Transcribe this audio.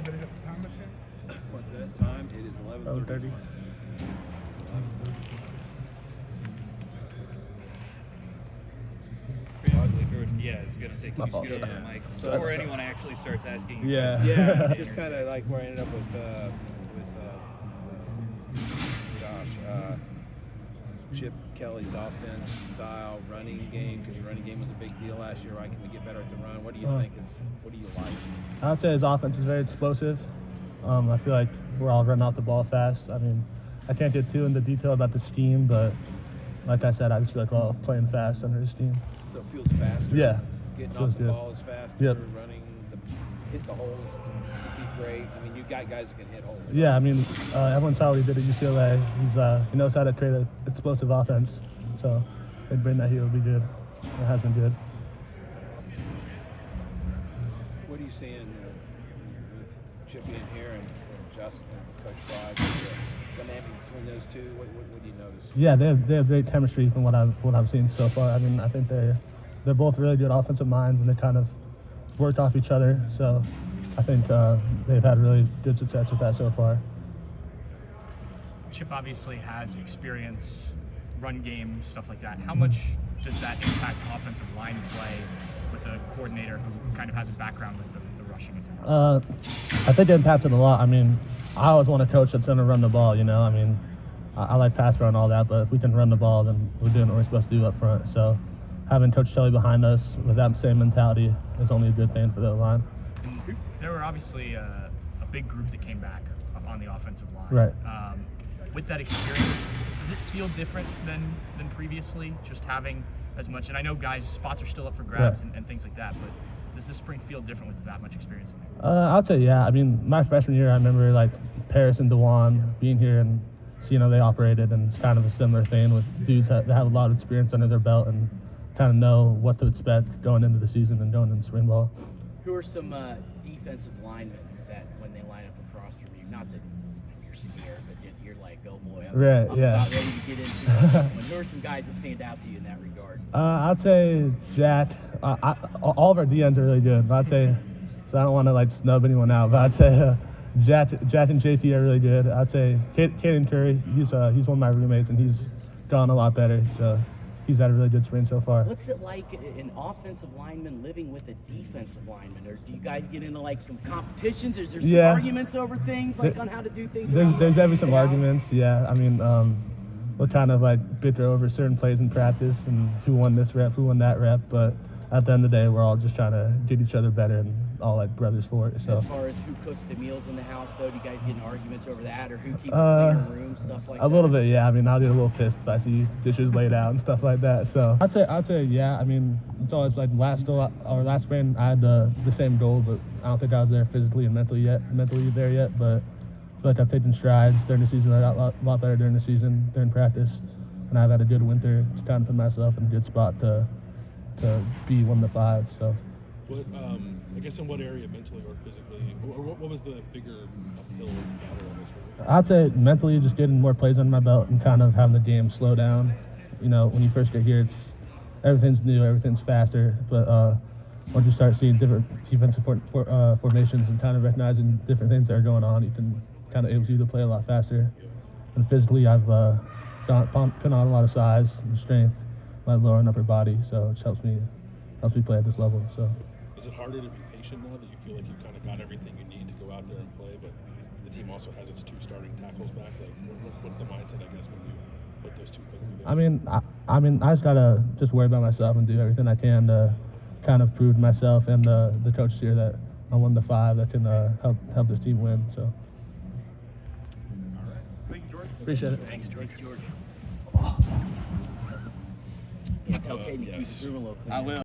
anybody got the time by chance? What's that time? It is 11:30. Yeah, I was going to say, can you scoot over the mic before anyone actually starts asking? Yeah. Yeah, just kind of like where I ended up with Josh. Chip Kelly's offense style, running game, because the running game was a big deal last year. Right? Can we get better at the run? What do you think what do you like? I would say his offense is very explosive. I feel like we're all running off the ball fast. I mean, I can't get too into detail about the scheme, but like I said, I just feel like we're all playing fast under his scheme. So it feels faster. Yeah. Getting feels off the good. ball is faster. Yep. Running, hit the holes would be great. I mean, you got guys that can hit holes. Right? Yeah, I mean, everyone saw what he did at UCLA. He knows how to create an explosive offense. So I think bringing that here will be good. It has been good. What are you seeing with Chip being here and Justin and Coach Fry? The dynamic between those two. What do you notice? Yeah, they have great chemistry from what I've seen so far. I mean, I think they're both really good offensive minds, and they kind of work off each other. So I think they've had really good success with that so far. Chip obviously has experience, run game, stuff like that. How much does that impact offensive line play with a coordinator who kind of has a background with the rushing attack? I think it impacts it a lot. I mean, I always want a coach that's going to run the ball, you know. I mean, I like pass run and all that, but if we can run the ball, then we're doing what we're supposed to do up front. So having Coach Kelly behind us with that same mentality is only a good thing for the line. And there were obviously a big group that came back on the offensive line. Right. With that experience, does it feel different than previously, just having as much? And I know guys' spots are still up for grabs and things like that, but does this spring feel different with that much experience? I'd say yeah. I mean, my freshman year, I remember like Paris and DeJuan being here and seeing how they operated, and it's kind of a similar thing with dudes that have a lot of experience under their belt and kind of know what to expect going into the season and going into spring ball. Who are some defensive linemen that when they line up across from you, not that you're scared, but you're like, oh boy, I'm about ready to get into this one. Who are some guys that stand out to you in that regard? I'd say Jack. All of our DNs are really good. But I'd say, so I don't want to like snub anyone out, but I'd say Jack and JT are really good. I'd say Caden Curry. He's one of my roommates, and he's gone a lot better. So he's had a really good spring so far. What's it like an offensive lineman living with a defensive lineman? Or do you guys get into like some competitions? Is there some arguments over things like on how to do things? There's definitely some arguments. Yeah, I mean, we'll kind of like bicker over certain plays in practice and who won this rep, who won that rep. But at the end of the day, we're all just trying to get each other better and all like brothers for it. So as far as who cooks the meals in the house, though, do you guys get in arguments over that, or who keeps a cleaner room, stuff like that? A little bit, yeah. I mean, I'll get a little pissed if I see dishes laid out and stuff like that. So I'd say yeah. I mean, it's always like last spring I had the same goal, but I don't think I was there physically and mentally there yet. But I feel like I've taken strides during the season. I got a lot better during the season, during practice, and I've had a good winter to kind of put myself in a good spot to be one of the five. So. What, I guess in what area, mentally or physically, or what was the bigger uphill battle on this one? I'd say mentally, just getting more plays under my belt and kind of having the game slow down. You know, when you first get here, everything's new, everything's faster. But once you start seeing different defensive formations and kind of recognizing different things that are going on, you can kind of able to play a lot faster. And physically, I've put on a lot of size and strength, my lower and upper body, so it helps me play at this level. So. Is it harder to be patient now that you feel like you've kind of got everything you need to go out there and play, but the team also has its two starting tackles back? Like, what's the mindset, I guess, when you put those two things together? I mean, I just gotta just worry about myself and do everything I can to kind of prove to myself and the coaches here that I'm one of the five that can help this team win. So. All right. Thank you, George. Appreciate it. Thanks, George. Yeah, tell Katie to keep the room a little cleaner. I will.